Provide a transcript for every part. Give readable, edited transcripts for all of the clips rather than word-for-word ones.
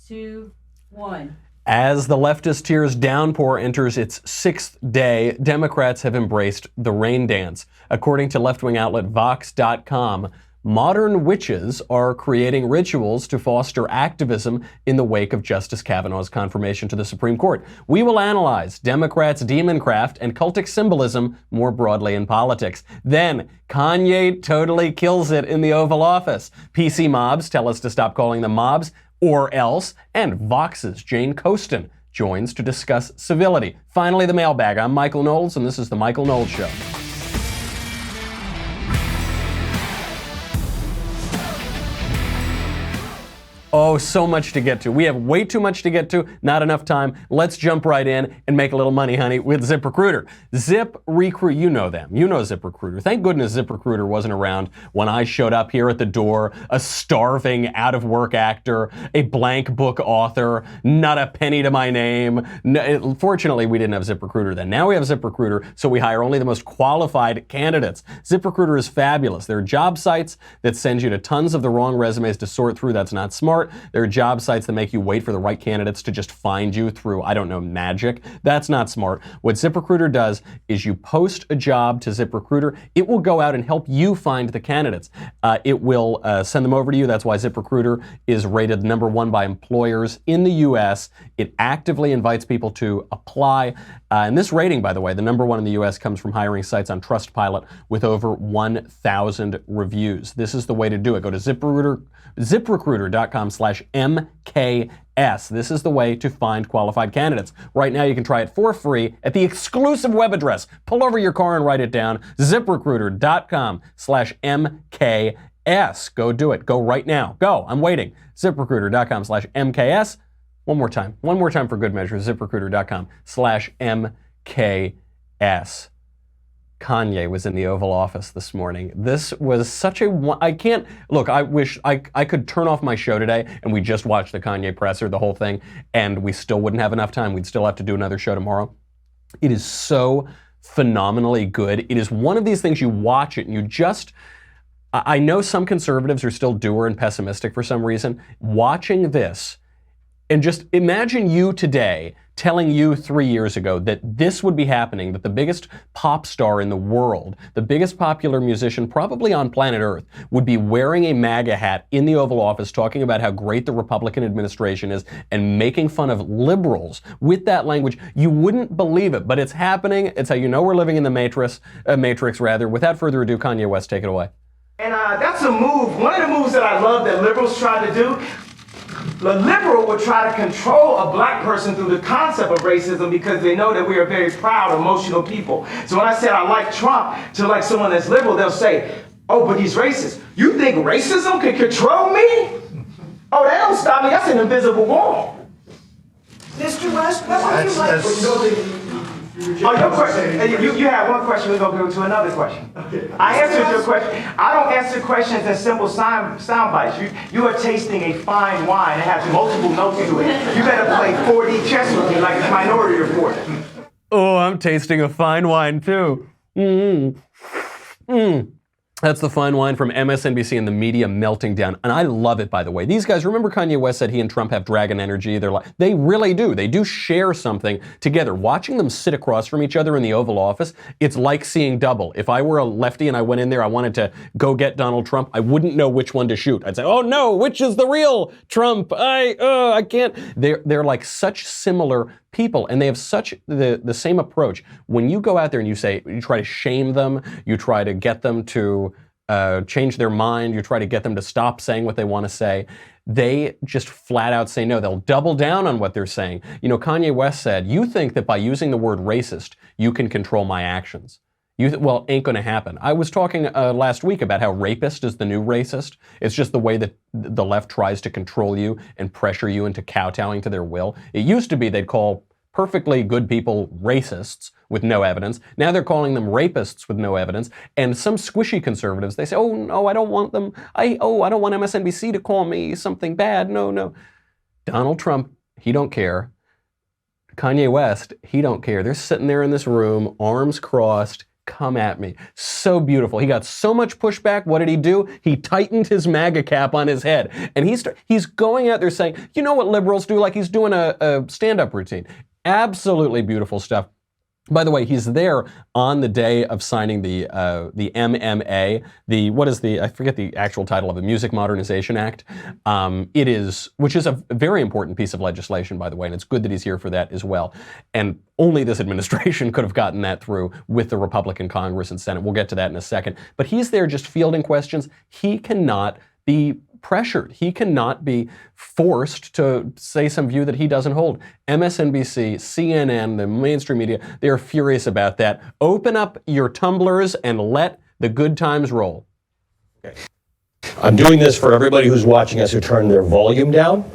2, 1. As the leftist tears downpour enters its 6th day, Democrats have embraced the rain dance. According to left-wing outlet Vox.com, modern witches are creating rituals to foster activism in the wake of Justice Kavanaugh's confirmation to the Supreme Court. We will analyze Democrats' demoncraft and cultic symbolism more broadly in politics. Then, Kanye totally kills it in the Oval Office. PC mobs tell us to stop calling them mobs, or else, and Vox's Jane Coaston joins to discuss civility. Finally, the mailbag. I'm Michael Knowles, and this is The Michael Knowles Show. Oh, so much to get to. We have way too much to get to, not enough time. Let's jump right in and make a little money, honey, with ZipRecruiter. ZipRecruiter, you know them. You know ZipRecruiter. Thank goodness ZipRecruiter wasn't around when I showed up here at the door, a starving, out-of-work actor, a blank book author, not a penny to my name. No, fortunately, we didn't have ZipRecruiter then. Now we have ZipRecruiter, so we hire only the most qualified candidates. ZipRecruiter is fabulous. There are job sites that send you to tons of the wrong resumes to sort through. That's not smart. There are job sites that make you wait for the right candidates to just find you through, I don't know, magic. That's not smart. What ZipRecruiter does is you post a job to ZipRecruiter. It will go out and help you find the candidates. It will send them over to you. That's why ZipRecruiter is rated #1 by employers in the U.S. It actively invites people to apply. And this rating, by the way, the #1 in the U.S. comes from hiring sites on Trustpilot with over 1,000 reviews. This is the way to do it. Go to ZipRecruiter.com/MKS. This is the way to find qualified candidates. Right now, you can try it for free at the exclusive web address. Pull over your car and write it down. ZipRecruiter.com/MKS. Go do it. Go right now. Go. I'm waiting. ZipRecruiter.com/MKS. One more time for good measure. ZipRecruiter.com/MKS. Kanye was in the Oval Office this morning. This was such a, I wish I could turn off my show today and we just watched the Kanye presser, the whole thing, and we still wouldn't have enough time. We'd still have to do another show tomorrow. It is so phenomenally good. It is one of these things you watch it and you just, I know some conservatives are still dour and pessimistic for some reason. Watching this, and just imagine you today telling you 3 years ago that this would be happening, that the biggest pop star in the world, the biggest popular musician probably on planet Earth, would be wearing a MAGA hat in the Oval Office talking about how great the Republican administration is and making fun of liberals with that language. You wouldn't believe it, but it's happening. It's how you know we're living in the Matrix. Without further ado, Kanye West, take it away. And that's a move. One of the moves that I love that liberals try to do. The liberal would try to control a black person through the concept of racism because they know that we are very proud, emotional people. So when I said I like Trump to like someone that's liberal, they'll say, oh, but he's racist. You think racism can control me? Oh, that don't stop me. That's an invisible wall. Mr. West, what would you like? Oh, your question. You have one question. We're going to go to another question. Okay. I answered your question. I don't answer questions in simple sound bites. You are tasting a fine wine that has multiple notes to it. You better play 4D chess with me like it's Minority Report. Oh, I'm tasting a fine wine too. That's the fine wine from MSNBC and the media melting down. And I love it, by the way. These guys, remember Kanye West said he and Trump have dragon energy? They really do. They do share something together. Watching them sit across from each other in the Oval Office, it's like seeing double. If I were a lefty and I went in there, I wanted to go get Donald Trump, I wouldn't know which one to shoot. I'd say, oh no, which is the real Trump? I can't. They're like such similar people, and they have such the same approach. When you go out there and you try to shame them, you try to get them to change their mind, you try to get them to stop saying what they want to say, they just flat out say no. They'll double down on what they're saying. You know, Kanye West said, you think that by using the word racist, you can control my actions. Well, ain't gonna happen. I was talking last week about how rapist is the new racist. It's just the way that the left tries to control you and pressure you into kowtowing to their will. It used to be they'd call perfectly good people racists with no evidence. Now they're calling them rapists with no evidence. And some squishy conservatives, they say, oh no, I don't want them. I don't want MSNBC to call me something bad. No. Donald Trump, he don't care. Kanye West, he don't care. They're sitting there in this room, arms crossed, come at me. So beautiful. He got so much pushback. What did he do? He tightened his MAGA cap on his head. And he's going out there saying, you know what liberals do? Like he's doing a stand-up routine. Absolutely beautiful stuff. By the way, he's there on the day of signing the MMA, I forget the actual title of the Music Modernization Act. Which is a very important piece of legislation, by the way, and it's good that he's here for that as well. And only this administration could have gotten that through with the Republican Congress and Senate. We'll get to that in a second. But he's there just fielding questions. He cannot be pressured. He cannot be forced to say some view that he doesn't hold. MSNBC, CNN, the mainstream media, they are furious about that. Open up your tumblers and let the good times roll. Okay. I'm doing this for everybody who's watching us who turned their volume down.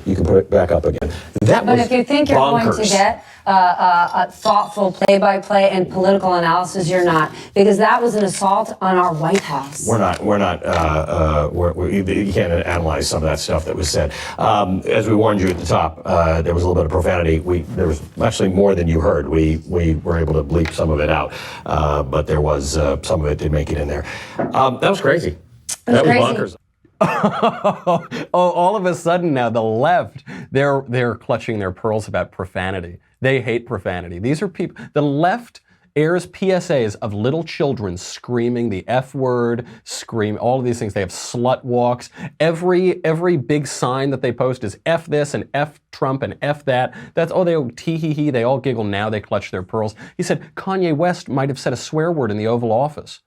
You can put it back up again. That but was if you think you're bonkers. going to get a thoughtful play-by-play and political analysis, you're not, because that was an assault on our White House. We're not. You can't analyze some of that stuff that was said. As we warned you at the top, there was a little bit of profanity. There was actually more than you heard. We were able to bleep some of it out, but there was some of it did make it in there. That was crazy. That was bonkers. All of a sudden now the left, they're clutching their pearls about profanity. They hate profanity. These are people, the left airs PSAs of little children screaming the F word, all of these things. They have slut walks. Every big sign that they post is F this and F Trump and F that. That's, they tee hee hee, they all giggle, now they clutch their pearls. He said Kanye West might have said a swear word in the Oval Office.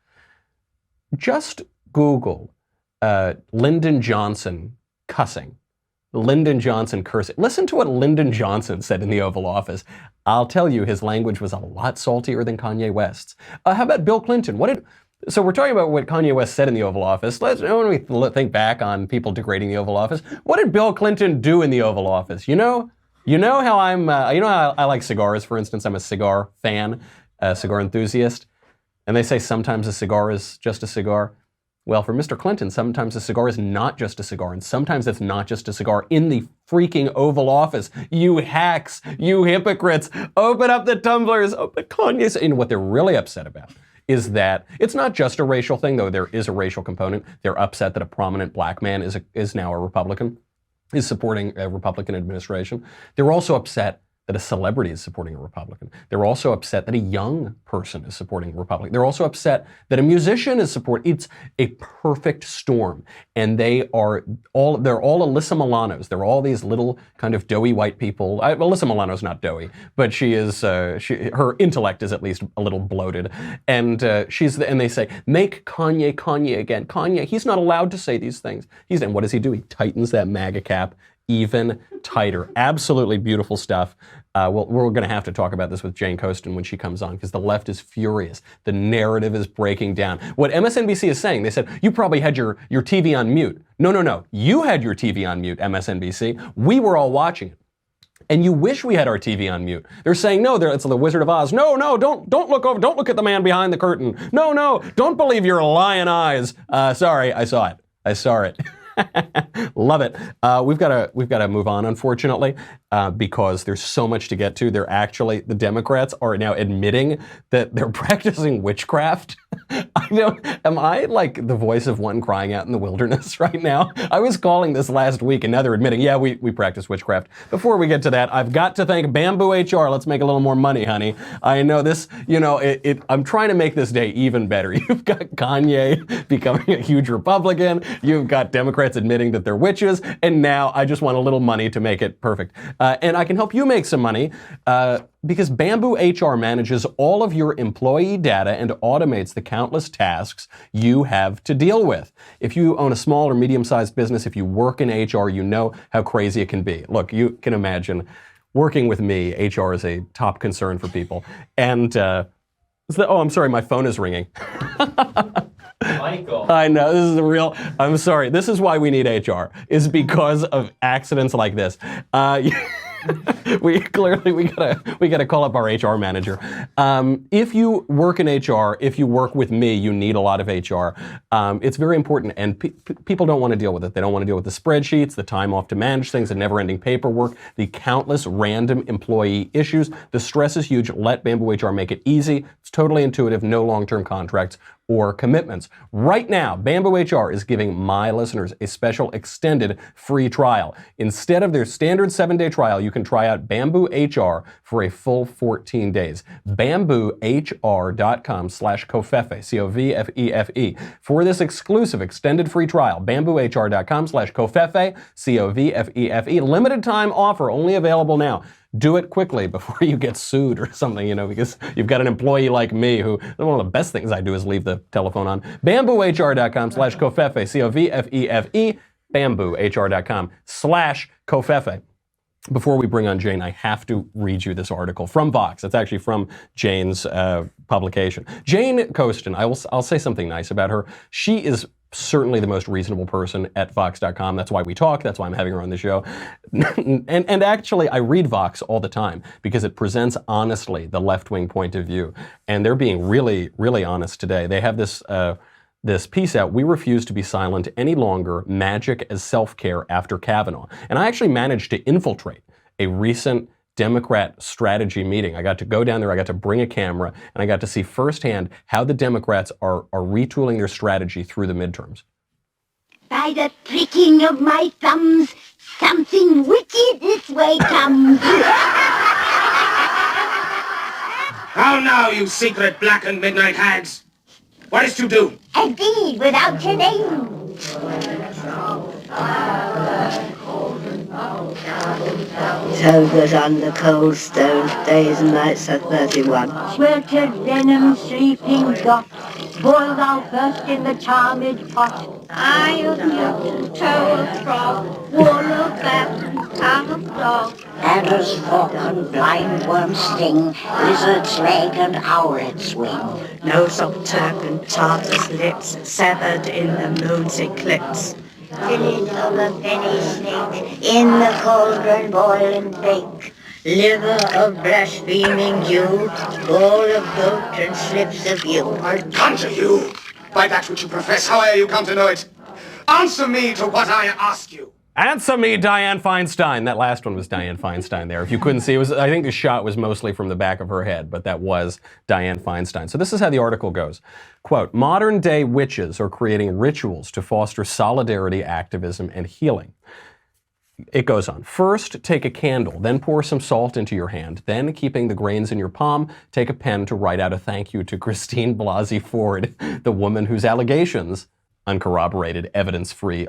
Just Google Lyndon Johnson cussing. Lyndon Johnson cursing. Listen to what Lyndon Johnson said in the Oval Office. I'll tell you, his language was a lot saltier than Kanye West's. How about Bill Clinton? So we're talking about what Kanye West said in the Oval Office. When we think back on people degrading the Oval Office, what did Bill Clinton do in the Oval Office? You know how I like cigars, for instance. I'm a cigar fan, a cigar enthusiast. And they say sometimes a cigar is just a cigar. Well, for Mr. Clinton, sometimes a cigar is not just a cigar, and sometimes it's not just a cigar in the freaking Oval Office. You hacks, you hypocrites, open up the tumblers, open Kanye's. And what they're really upset about is that it's not just a racial thing, though there is a racial component. They're upset that a prominent black man is now a Republican, is supporting a Republican administration. They're also upset that a celebrity is supporting a Republican. They're also upset that a young person is supporting a Republican. They're also upset that a musician is supporting. It's a perfect storm. And they're all Alyssa Milanos. They're all these little kind of doughy white people. Alyssa Milano's not doughy, but she is, her intellect is at least a little bloated. And and they say, make Kanye again. Kanye, he's not allowed to say these things. And what does he do? He tightens that MAGA cap even tighter. Absolutely beautiful stuff. We're going to have to talk about this with Jane Coaston when she comes on, because the left is furious. The narrative is breaking down. What MSNBC is saying, they said, you probably had your TV on mute. No. You had your TV on mute, MSNBC. We were all watching it. And you wish we had our TV on mute. They're saying, no, it's the Wizard of Oz. No, don't look over. Don't look at the man behind the curtain. No, don't believe your lying eyes. Sorry, I saw it. Love it. We've got to move on, unfortunately, because there's so much to get to. The Democrats are now admitting that they're practicing witchcraft. Am I like the voice of one crying out in the wilderness right now? I was calling this last week, and now they're admitting, yeah, we practice witchcraft. Before we get to that, I've got to thank Bamboo HR. Let's make a little more money, honey. I know this, I'm trying to make this day even better. You've got Kanye becoming a huge Republican. You've got Democrats admitting that they're witches, and now I just want a little money to make it perfect. And I can help you make some money because Bamboo HR manages all of your employee data and automates the countless tasks you have to deal with. If you own a small or medium-sized business, if you work in HR, you know how crazy it can be. Look, you can imagine working with me, HR is a top concern for people. And, I'm sorry, my phone is ringing. Michael. I know, this is I'm sorry. This is why we need HR, is because of accidents like this. we gotta call up our HR manager. If you work in HR, if you work with me, you need a lot of HR. It's very important, and people don't want to deal with it. They don't want to deal with the spreadsheets, the time off to manage things, the never-ending paperwork, the countless random employee issues. The stress is huge. Let Bamboo HR make it easy. It's totally intuitive. No long-term contracts or commitments. Right now, Bamboo HR is giving my listeners a special extended free trial. Instead of their standard 7-day trial, you can try out Bamboo HR for a full 14 days. BambooHR.com/Covfefe, C-O-V-F-E-F-E. For this exclusive extended free trial, BambooHR.com/Covfefe, C-O-V-F-E-F-E. Limited time offer, only available now. Do it quickly before you get sued or something, because you've got an employee like me who, one of the best things I do is leave the telephone on. BambooHR.com/Covfefe, C-O-V-F-E-F-E, BambooHR.com/Covfefe. Before we bring on Jane, I have to read you this article from Vox. It's actually from Jane's publication. Jane Coaston, I'll say something nice about her. She is certainly the most reasonable person at Vox.com. That's why we talk. That's why I'm having her on the show. and actually, I read Vox all the time because it presents honestly the left-wing point of view. And they're being really, really honest today. They have this piece out, "We refuse to be silent any longer, magic as self-care after Kavanaugh." And I actually managed to infiltrate a recent Democrat strategy meeting. I got to go down there, I got to bring a camera, and I got to see firsthand how the Democrats are retooling their strategy through the midterms. By the pricking of my thumbs, something wicked this way comes. How now, you secret black and midnight hags? What is to do? A deed without your name. Togas on the Coaston, days and nights at 31. Sweltered venom sleeping got, boiled out first in the charmed pot. Eye of newt, toe of frog, wool of bat, tongue of dog. Adder's fork and blind worm sting, lizard's leg and owlet's wing. Nose of Turk and Tartar's lips, severed in the moon's eclipse. Fillet of a penny snake, in the cauldron boil and bake. Liver of blaspheming Jew, gall of goat and slips of you. I conjure you, by that which you profess, however you come to know it. Answer me to what I ask you. Answer me, Dianne Feinstein. That last one was Dianne Feinstein there. If you couldn't see, I think the shot was mostly from the back of her head, but that was Dianne Feinstein. So this is how the article goes. Quote, "Modern day witches are creating rituals to foster solidarity, activism, and healing." It goes on. "First, take a candle, then pour some salt into your hand. Then, keeping the grains in your palm, take a pen to write out a thank you to Christine Blasey Ford, the woman whose allegations, uncorroborated, evidence-free,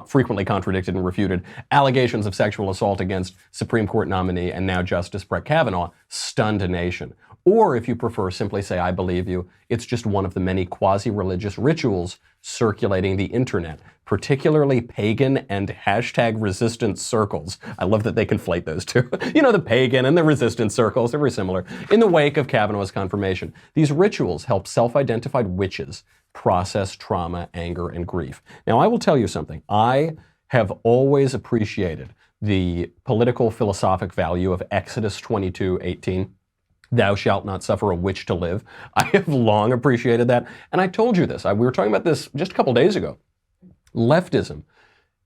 frequently contradicted and refuted allegations of sexual assault against Supreme Court nominee and now Justice Brett Kavanaugh stunned a nation. Or if you prefer, simply say, I believe you. It's just one of the many quasi-religious rituals circulating the internet, particularly pagan and hashtag resistance circles." I love that they conflate those two. The pagan and the resistance circles, they're very similar. "In the wake of Kavanaugh's confirmation, these rituals help self-identified witches process trauma, anger, and grief." Now, I will tell you something. I have always appreciated the political philosophic value of Exodus 22:18. "Thou shalt not suffer a witch to live." I have long appreciated that. And I told you this. We were talking about this just a couple days ago. Leftism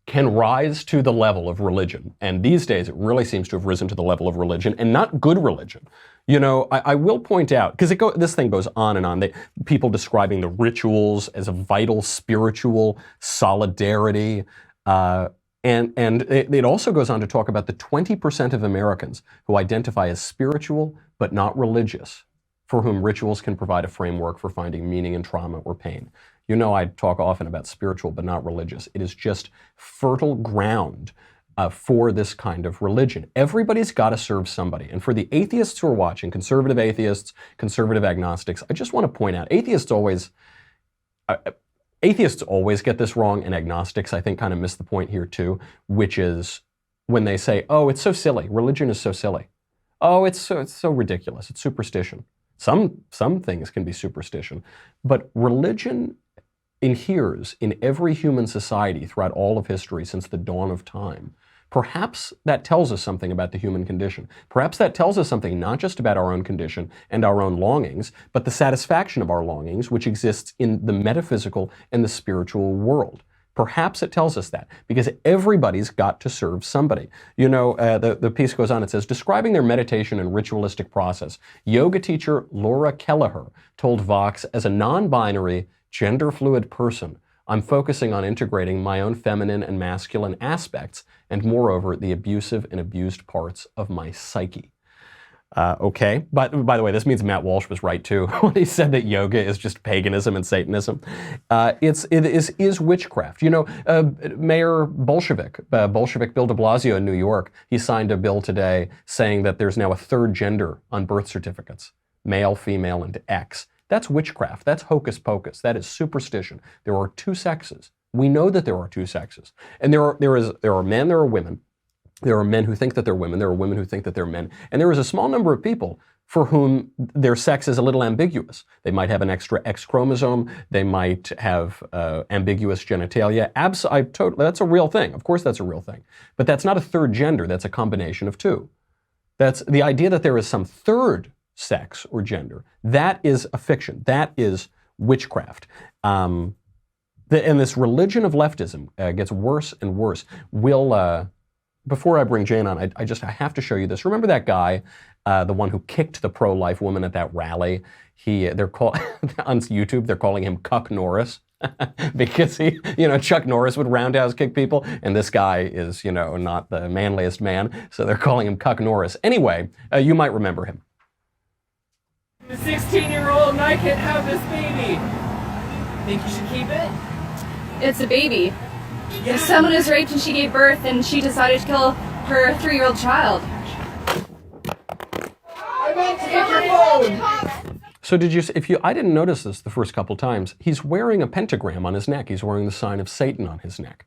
can rise to the level of religion. And these days, it really seems to have risen to the level of religion, and not good religion. I will point out, because this thing goes on and on, people describing the rituals as a vital spiritual solidarity. And it also goes on to talk about the 20% of Americans who identify as spiritual but not religious, for whom rituals can provide a framework for finding meaning in trauma or pain. I talk often about spiritual but not religious. It is just fertile ground for this kind of religion. Everybody's got to serve somebody. And for the atheists who are watching, conservative atheists, conservative agnostics, I just want to point out, atheists always get this wrong, and agnostics, I think, kind of miss the point here too, which is when they say, oh, it's so silly. Religion is so silly. Oh, it's so ridiculous. It's superstition. Some things can be superstition, but religion inheres in every human society throughout all of history since the dawn of time Perhaps that tells us something about the human condition. Perhaps that tells us something not just about our own condition and our own longings, but the satisfaction of our longings, which exists in the metaphysical and the spiritual world. Perhaps it tells us that, because everybody's got to serve somebody. You know, the piece goes on, it says, describing their meditation and ritualistic process, yoga teacher Laura Kelleher told Vox, as a non-binary, gender-fluid person, I'm focusing on integrating my own feminine and masculine aspects, and moreover, the abusive and abused parts of my psyche. Okay, but by the way, this means Matt Walsh was right too when he said that yoga is just paganism and Satanism. It is witchcraft. You know, Mayor Bolshevik Bill de Blasio in New York, he signed a bill today saying that there's now a third gender on birth certificates, male, female, and X. That's witchcraft. That's hocus pocus. That is superstition. There are two sexes. We know that there are two sexes, and there are men, there are women. There are men who think that they're women. There are women who think that they're men. And there is a small number of people for whom their sex is a little ambiguous. They might have an extra X chromosome. They might have ambiguous genitalia. That's a real thing. Of course, that's a real thing. But that's not a third gender. That's a combination of two. That's the idea that there is some third sex or gender. That is a fiction. That is witchcraft. And this religion of leftism gets worse and worse. Before I bring Jane on, I have to show you this. Remember that guy, the one who kicked the pro-life woman at that rally? They're on YouTube, they're calling him Cuck Norris because Chuck Norris would roundhouse kick people, and this guy is, not the manliest man, so they're calling him Cuck Norris. Anyway, you might remember him. The 16-year-old and I can't have this baby. Think you should keep it? It's a baby. If someone was raped and she gave birth and she decided to kill her 3-year-old child. I meant to get your phone! So I didn't notice this the first couple times. He's wearing a pentagram on his neck. He's wearing the sign of Satan on his neck.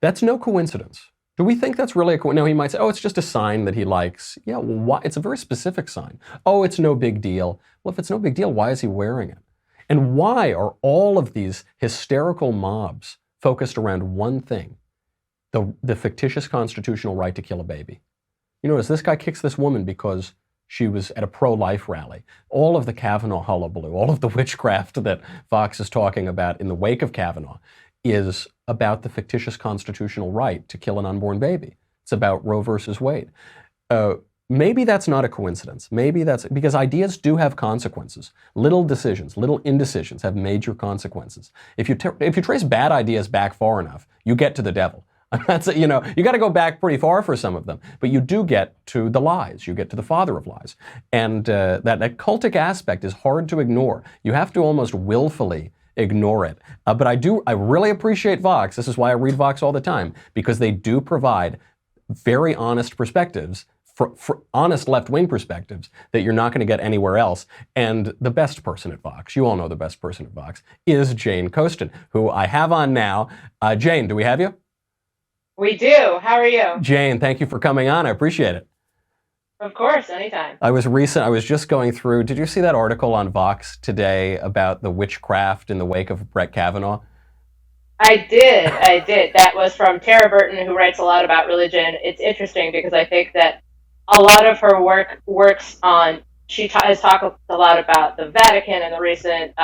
That's no coincidence. Do we think that's really a coincidence? No, he might say, oh, it's just a sign that he likes. Yeah, well, why? It's a very specific sign. Oh, it's no big deal. Well, if it's no big deal, why is he wearing it? And why are all of these hysterical mobs focused around one thing, the fictitious constitutional right to kill a baby? You notice this guy kicks this woman because she was at a pro-life rally. All of the Kavanaugh hullabaloo, all of the witchcraft that Fox is talking about in the wake of Kavanaugh is about the fictitious constitutional right to kill an unborn baby. It's about Roe versus Wade. Maybe that's not a coincidence. Maybe that's because ideas do have consequences. Little decisions, little indecisions have major consequences. If you trace bad ideas back far enough, you get to the devil. You got to go back pretty far for some of them, but you do get to the lies. You get to the father of lies, and that cultic aspect is hard to ignore. You have to almost willfully ignore it. But I really appreciate Vox. This is why I read Vox all the time, because they do provide very honest perspectives. For honest left-wing perspectives that you're not going to get anywhere else. And the best person at Vox, you all know the best person at Vox, is Jane Coaston, who I have on now. Jane, do we have you? We do. How are you? Jane, thank you for coming on. I appreciate it. Of course, anytime. I was just going through, did you see that article on Vox today about the witchcraft in the wake of Brett Kavanaugh? I did. That was from Tara Burton, who writes a lot about religion. It's interesting because I think that a lot of her works on, has talked a lot about the Vatican and the recent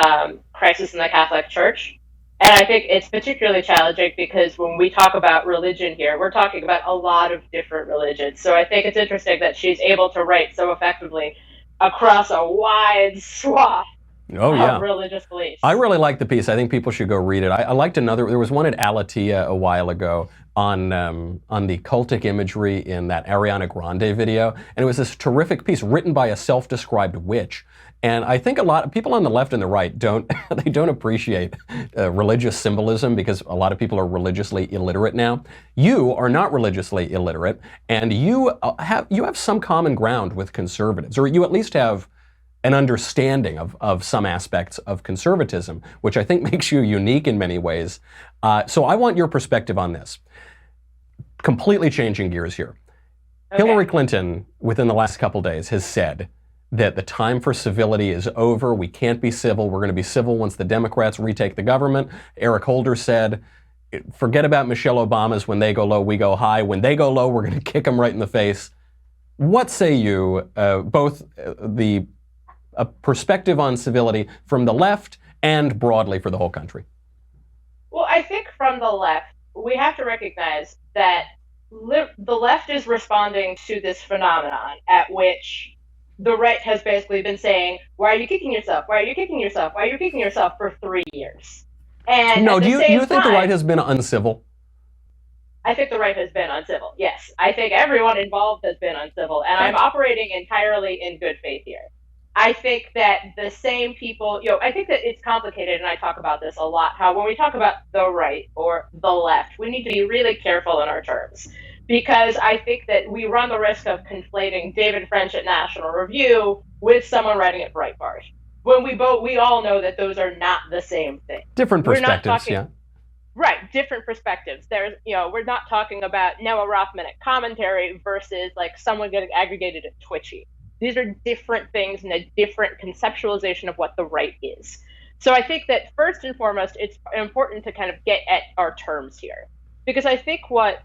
crisis in the Catholic Church. And I think it's particularly challenging because when we talk about religion here, we're talking about a lot of different religions. So I think it's interesting that she's able to write so effectively across a wide swath of religious beliefs. I really like the piece. I think people should go read it. I liked there was one at Alatia a while ago on the cultic imagery in that Ariana Grande video. And it was this terrific piece written by a self-described witch. And I think a lot of people on the left and the right don't appreciate religious symbolism because a lot of people are religiously illiterate now. You are not religiously illiterate, and you have some common ground with conservatives, or you at least have an understanding of some aspects of conservatism, which I think makes you unique in many ways. So I want your perspective on this. Completely changing gears here. Okay. Hillary Clinton, within the last couple days, has said that the time for civility is over. We can't be civil. We're going to be civil once the Democrats retake the government. Eric Holder said, forget about Michelle Obama's when they go low, we go high. When they go low, we're going to kick them right in the face. What say you, both the perspective on civility from the left and broadly for the whole country? Well, I think from the left, we have to recognize that the left is responding to this phenomenon at which the right has basically been saying, why are you kicking yourself? Why are you kicking yourself? Why are you kicking yourself for 3 years? And no, do you think the right has been uncivil? I think the right has been uncivil, yes. I think everyone involved has been uncivil, and I'm operating entirely in good faith here. I think that the same people, I think that it's complicated, and I talk about this a lot, how when we talk about the right or the left, we need to be really careful in our terms. Because I think that we run the risk of conflating David French at National Review with someone writing at Breitbart. When we all know that those are not the same thing. Different perspectives, yeah. Right, different perspectives. There's, we're not talking about Noah Rothman at Commentary versus like someone getting aggregated at Twitchy. These are different things and a different conceptualization of what the right is. So I think that first and foremost, it's important to kind of get at our terms here. Because I think what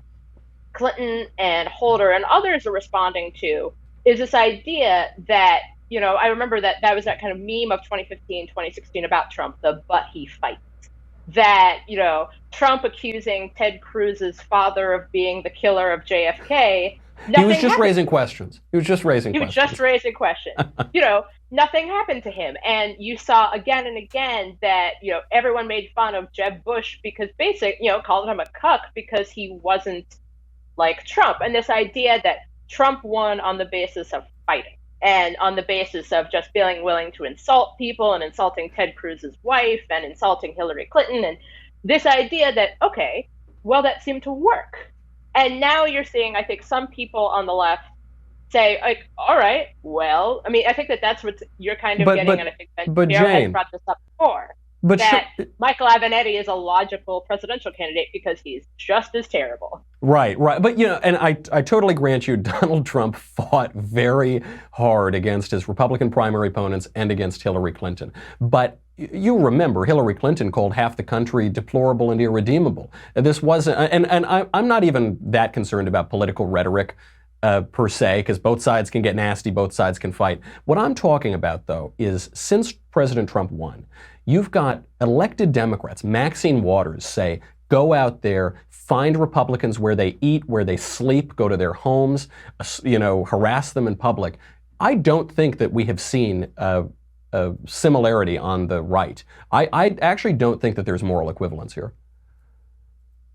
Clinton and Holder and others are responding to is this idea that, I remember that was that kind of meme of 2015, 2016 about Trump, the but he fights. That, Trump accusing Ted Cruz's father of being the killer of JFK. He was just raising questions. He was just raising questions. Nothing happened to him. And you saw again and again that, everyone made fun of Jeb Bush because called him a cuck because he wasn't like Trump. And this idea that Trump won on the basis of fighting and on the basis of just being willing to insult people and insulting Ted Cruz's wife and insulting Hillary Clinton. And this idea that, okay, well, that seemed to work. And now you're seeing, I think, some people on the left say, like, all right, well, I mean, I think that's what you're kind of getting, and I think that Jane has brought this up before. Michael Avenatti is a logical presidential candidate because he's just as terrible. Right. But, and I totally grant you, Donald Trump fought very hard against his Republican primary opponents and against Hillary Clinton. But you remember Hillary Clinton called half the country deplorable and irredeemable. This wasn't, and I'm not even that concerned about political rhetoric per se, because both sides can get nasty, both sides can fight. What I'm talking about, though, is since President Trump won, you've got elected Democrats, Maxine Waters, say, go out there, find Republicans where they eat, where they sleep, go to their homes, harass them in public. I don't think that we have seen a similarity on the right. I actually don't think that there's moral equivalence here.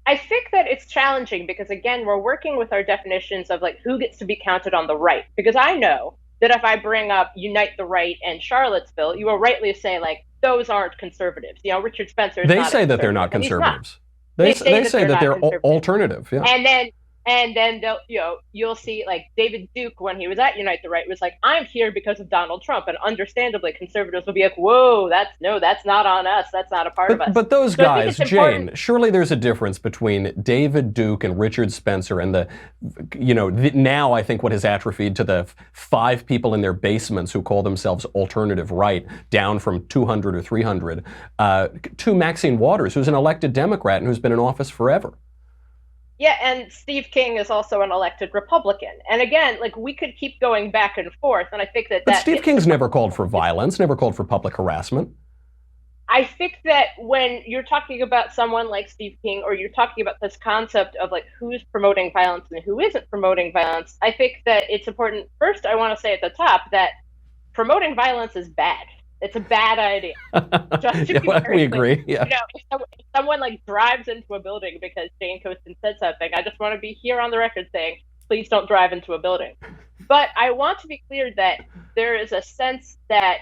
I think that it's challenging because, again, we're working with our definitions of like who gets to be counted on the right. Because I know that if I bring up Unite the Right and Charlottesville, you will rightly say, like, those aren't conservatives. Richard Spencer is They say that they're not conservatives. They say that they're alternative. Yeah. And then they'll, you'll see like David Duke when he was at Unite the Right was like, I'm here because of Donald Trump. And understandably, conservatives will be like, whoa, that's not on us. That's not a part of us. But those guys, Jane, surely there's a difference between David Duke and Richard Spencer and now I think what has atrophied to the 5 people in their basements who call themselves alternative right, down from 200 or 300, to Maxine Waters, who's an elected Democrat and who's been in office forever. Yeah, and Steve King is also an elected Republican. And again, like we could keep going back and forth, and I think that But Steve King's never called for violence, never called for public harassment. I think that when you're talking about someone like Steve King, or you're talking about this concept of like who's promoting violence and who isn't promoting violence, I think that it's important. First, I want to say at the top that promoting violence is bad. It's a bad idea. Just to be we agree. Yeah. If someone like drives into a building because Jane Coaston said something, I just want to be here on the record saying, please don't drive into a building. But I want to be clear that there is a sense that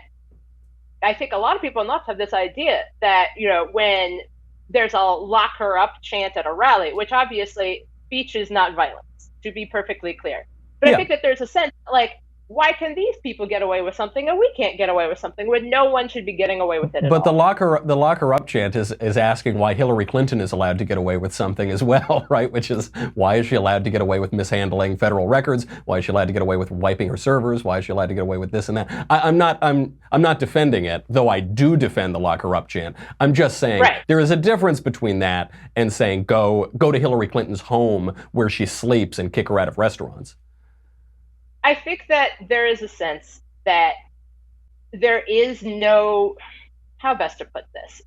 I think a lot of people enough have this idea that, when there's a lock her up chant at a rally, which obviously speech is not violence, to be perfectly clear. But I think that there's a sense like, why can these people get away with something and we can't get away with something when no one should be getting away with it at But the all? lock her up chant is asking why Hillary Clinton is allowed to get away with something as well, right? Which is, why is she allowed to get away with mishandling federal records? Why is she allowed to get away with wiping her servers? Why is she allowed to get away with this and that? I'm not defending it, though I do defend the lock her up chant. I'm just saying there is a difference between that and saying go to Hillary Clinton's home where she sleeps and kick her out of restaurants. I think that there is a sense that there is no, how best to put this?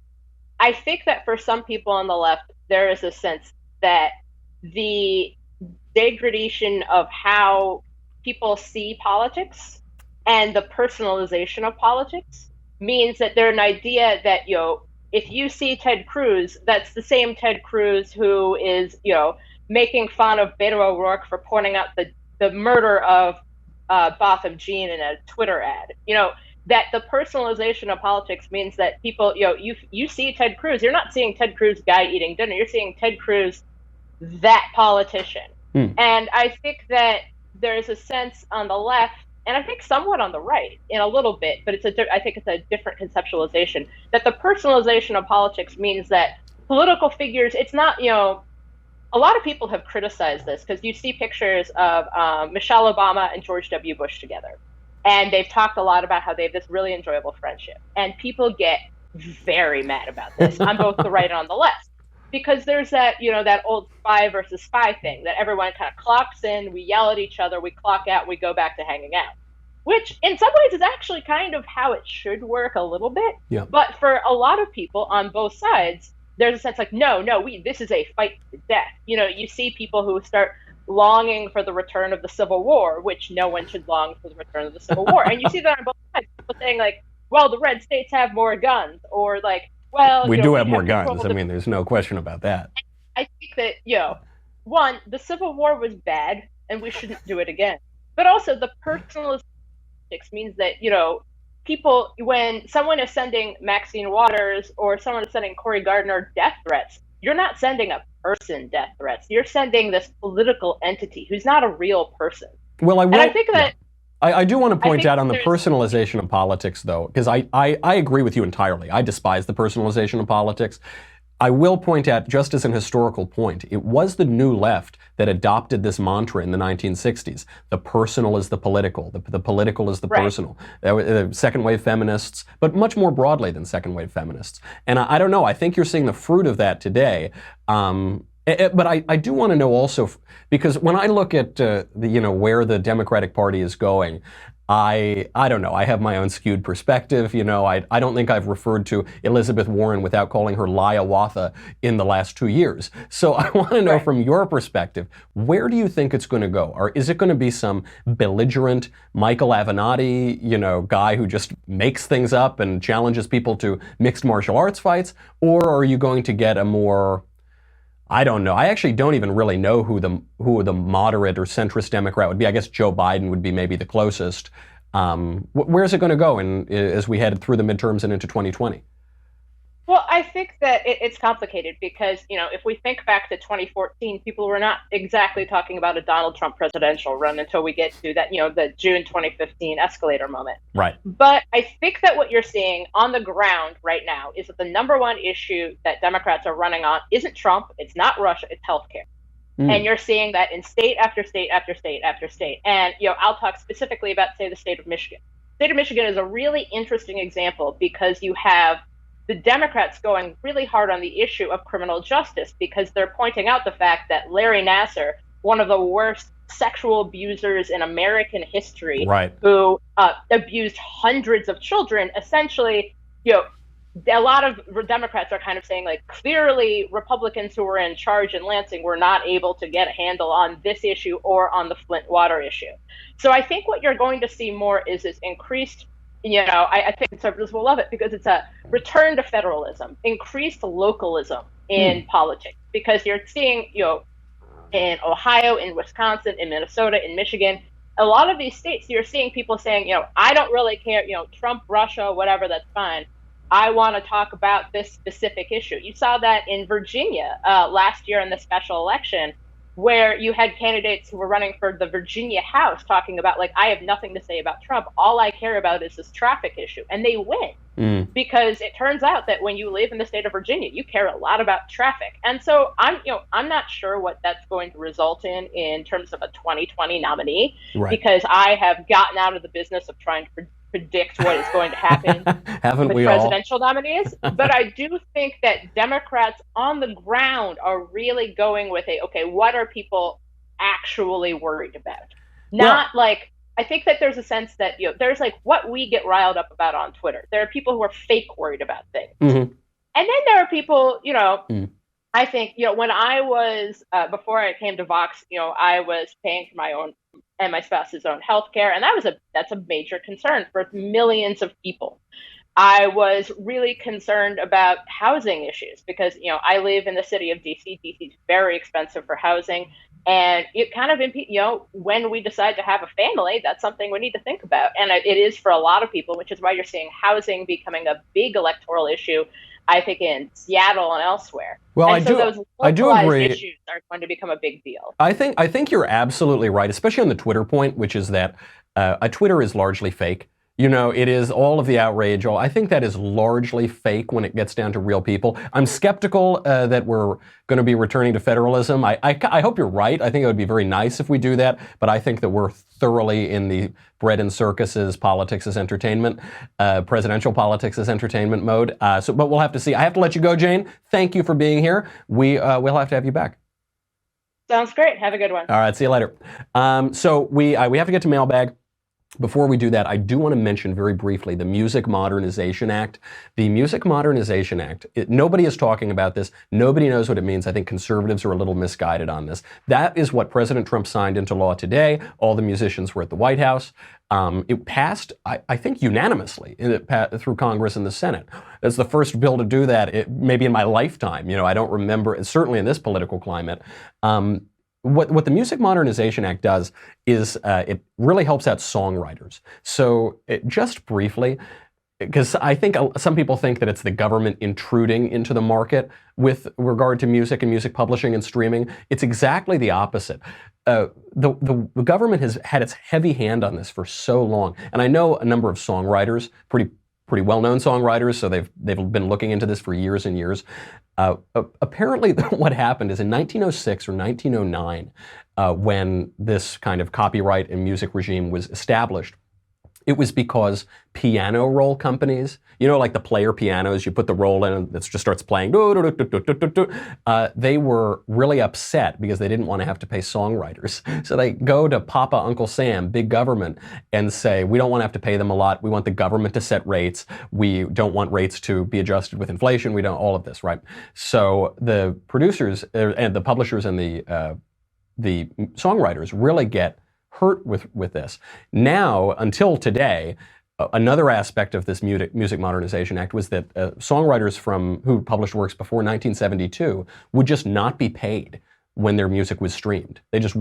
I think that for some people on the left, there is a sense that the degradation of how people see politics and the personalization of politics means that there's an idea that, if you see Ted Cruz, that's the same Ted Cruz who is, making fun of Beto O'Rourke for pointing out the murder of Botham Jean in a Twitter ad. That the personalization of politics means that people, you see Ted Cruz, you're not seeing Ted Cruz guy eating dinner, you're seeing Ted Cruz, that politician. And I think that there's a sense on the left, and I think somewhat on the right in a little bit, but I think it's a different conceptualization, that the personalization of politics means that political figures, it's not, a lot of people have criticized this because you see pictures of Michelle Obama and George W. Bush together. And they've talked a lot about how they have this really enjoyable friendship. And people get very mad about this on both the right and on the left. Because there's that, that old spy versus spy thing that everyone kind of clocks in, we yell at each other, we clock out, we go back to hanging out. Which in some ways is actually kind of how it should work a little bit. Yeah. But for a lot of people on both sides, there's a sense like, no, this is a fight to the death. You see people who start longing for the return of the Civil War, which no one should long for the return of the Civil War. And you see that on both sides. People saying like, well, the red states have more guns, or like, well, we do have more guns. I mean, there's no question about that. I think that, one, the Civil War was bad and we shouldn't do it again. But also the personalization means that, people, when someone is sending Maxine Waters or someone is sending Cory Gardner death threats, you're not sending a person death threats. You're sending this political entity who's not a real person. Well, I think that I do want to point out on the personalization of politics, though, because I agree with you entirely. I despise the personalization of politics. I will point out, just as an historical point, it was the New Left that adopted this mantra in the 1960s. The personal is the political. The political is the personal. Second wave feminists, but much more broadly than second wave feminists. And I don't know, I think you're seeing the fruit of that today. But I do want to know also, because when I look at where the Democratic Party is going, I don't know. I have my own skewed perspective. I don't think I've referred to Elizabeth Warren without calling her Liawatha in the last 2 years. So I want to know from your perspective, where do you think it's going to go? Or is it going to be some belligerent Michael Avenatti, guy who just makes things up and challenges people to mixed martial arts fights? Or are you going to get a more, I don't know. I actually don't even really know who the moderate or centrist Democrat would be. I guess Joe Biden would be maybe the closest. Where's it going to go as we head through the midterms and into 2020? Well, I think that it's complicated because, if we think back to 2014, people were not exactly talking about a Donald Trump presidential run until we get to that, the June 2015 escalator moment. Right. But I think that what you're seeing on the ground right now is that the number one issue that Democrats are running on isn't Trump, it's not Russia, it's healthcare. And you're seeing that in state after state after state after state. And, I'll talk specifically about, say, the state of Michigan. The state of Michigan is a really interesting example because you have the Democrats going really hard on the issue of criminal justice because they're pointing out the fact that Larry Nassar, one of the worst sexual abusers in American history, who abused hundreds of children, essentially, a lot of Democrats are kind of saying, like, clearly Republicans who were in charge in Lansing were not able to get a handle on this issue or on the Flint water issue. So I think what you're going to see more is this increased, I think conservatives will love it because it's a return to federalism, increased localism in politics, because you're seeing, in Ohio, in Wisconsin, in Minnesota, in Michigan, a lot of these states, you're seeing people saying, I don't really care, Trump, Russia, whatever, that's fine. I want to talk about this specific issue. You saw that in Virginia last year in the special election where you had candidates who were running for the Virginia House talking about, like, I have nothing to say about Trump. All I care about is this traffic issue. And they win because it turns out that when you live in the state of Virginia, you care a lot about traffic. And so I'm not sure what that's going to result in terms of a 2020 nominee, because I have gotten out of the business of trying to predict what is going to happen Haven't with we presidential nominees. But I do think that Democrats on the ground are really going with okay, what are people actually worried about? Not like, I think that there's a sense that, there's like what we get riled up about on Twitter. There are people who are fake worried about things. And then there are people, I think, when I was, before I came to Vox, I was paying for my own and my spouse's own health care. And that's a major concern for millions of people. I was really concerned about housing issues because, I live in the city of DC. DC is very expensive for housing. And it kind of, when we decide to have a family, that's something we need to think about. And it is for a lot of people, which is why you're seeing housing becoming a big electoral issue, I think, in Seattle and elsewhere. Well, and I do agree. Issues are going to become a big deal. I think you're absolutely right, especially on the Twitter point, which is that Twitter is largely fake. It is all of the outrage. I think that is largely fake when it gets down to real people. I'm skeptical that we're going to be returning to federalism. I hope you're right. I think it would be very nice if we do that, but I think that we're thoroughly in the bread and circuses, politics as entertainment, presidential politics as entertainment mode. But we'll have to see. I have to let you go, Jane. Thank you for being here. We'll have to have you back. Sounds great. Have a good one. All right. See you later. So we have to get to Mailbag. Before we do that, I do want to mention very briefly the Music Modernization Act. The Music Modernization Act, nobody is talking about this. Nobody knows what it means. I think conservatives are a little misguided on this. That is what President Trump signed into law today. All the musicians were at the White House. It passed, I think, unanimously through Congress and the Senate. It's the first bill to do that, maybe in my lifetime. I don't remember, certainly in this political climate. What the Music Modernization Act does is it really helps out songwriters. So just briefly, because I think some people think that it's the government intruding into the market with regard to music and music publishing and streaming. It's exactly the opposite. The government has had its heavy hand on this for so long. And I know a number of songwriters, pretty well-known songwriters, so they've been looking into this for years and years. Apparently, what happened is in 1906 or 1909, when this kind of copyright and music regime was established, it was because piano roll companies, like the player pianos, you put the roll in and it just starts playing, they were really upset because they didn't want to have to pay songwriters. So they go to Papa, Uncle Sam, big government, and say, we don't want to have to pay them a lot. We want the government to set rates. We don't want rates to be adjusted with inflation. We don't, all of this, right? So the producers and the publishers and the songwriters really get hurt with this. Now, until today, another aspect of this Music Modernization Act was that songwriters who published works before 1972 would just not be paid when their music was streamed. They just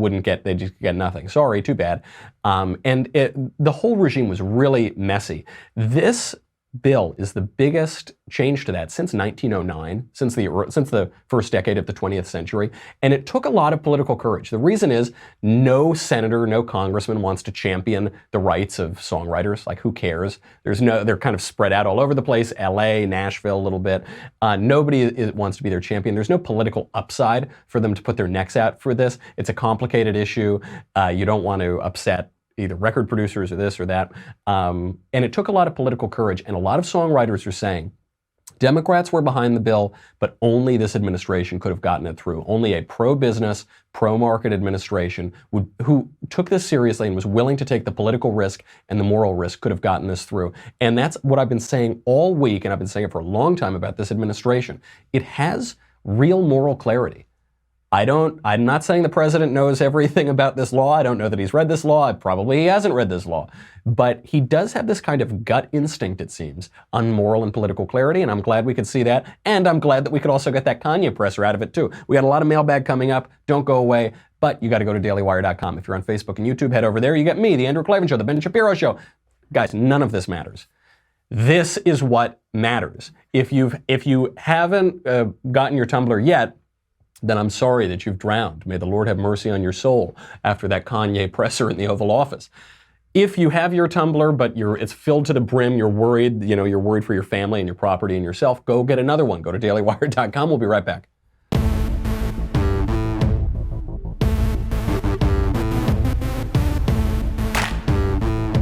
get nothing. Sorry, too bad. The whole regime was really messy. This bill is the biggest change to that since 1909, since the first decade of the 20th century, and it took a lot of political courage. The reason is no senator, no congressman wants to champion the rights of songwriters. Like, who cares? They're kind of spread out all over the place, LA, Nashville a little bit. Nobody wants to be their champion. There's no political upside for them to put their necks out for this. It's a complicated issue. You don't want to upset either record producers or this or that. And it took a lot of political courage. And a lot of songwriters are saying, Democrats were behind the bill, but only this administration could have gotten it through. Only a pro-business, pro-market administration who took this seriously and was willing to take the political risk and the moral risk could have gotten this through. And that's what I've been saying all week, and I've been saying it for a long time about this administration. It has real moral clarity. I'm not saying the president knows everything about this law. I don't know that he's read this law. Probably he hasn't read this law. But he does have this kind of gut instinct, it seems, on moral and political clarity, and I'm glad we could see that. And I'm glad that we could also get that Kanye presser out of it, too. We got a lot of mailbag coming up. Don't go away. But you got to go to dailywire.com. If you're on Facebook and YouTube, head over there. You get me, The Andrew Klavan Show, The Ben Shapiro Show. Guys, none of this matters. This is what matters. If you haven't gotten your Tumblr yet, then I'm sorry that you've drowned. May the Lord have mercy on your soul after that Kanye presser in the Oval Office. If you have your Tumblr, but it's filled to the brim, you're worried, you're worried for your family and your property and yourself, go get another one. Go to dailywire.com. We'll be right back.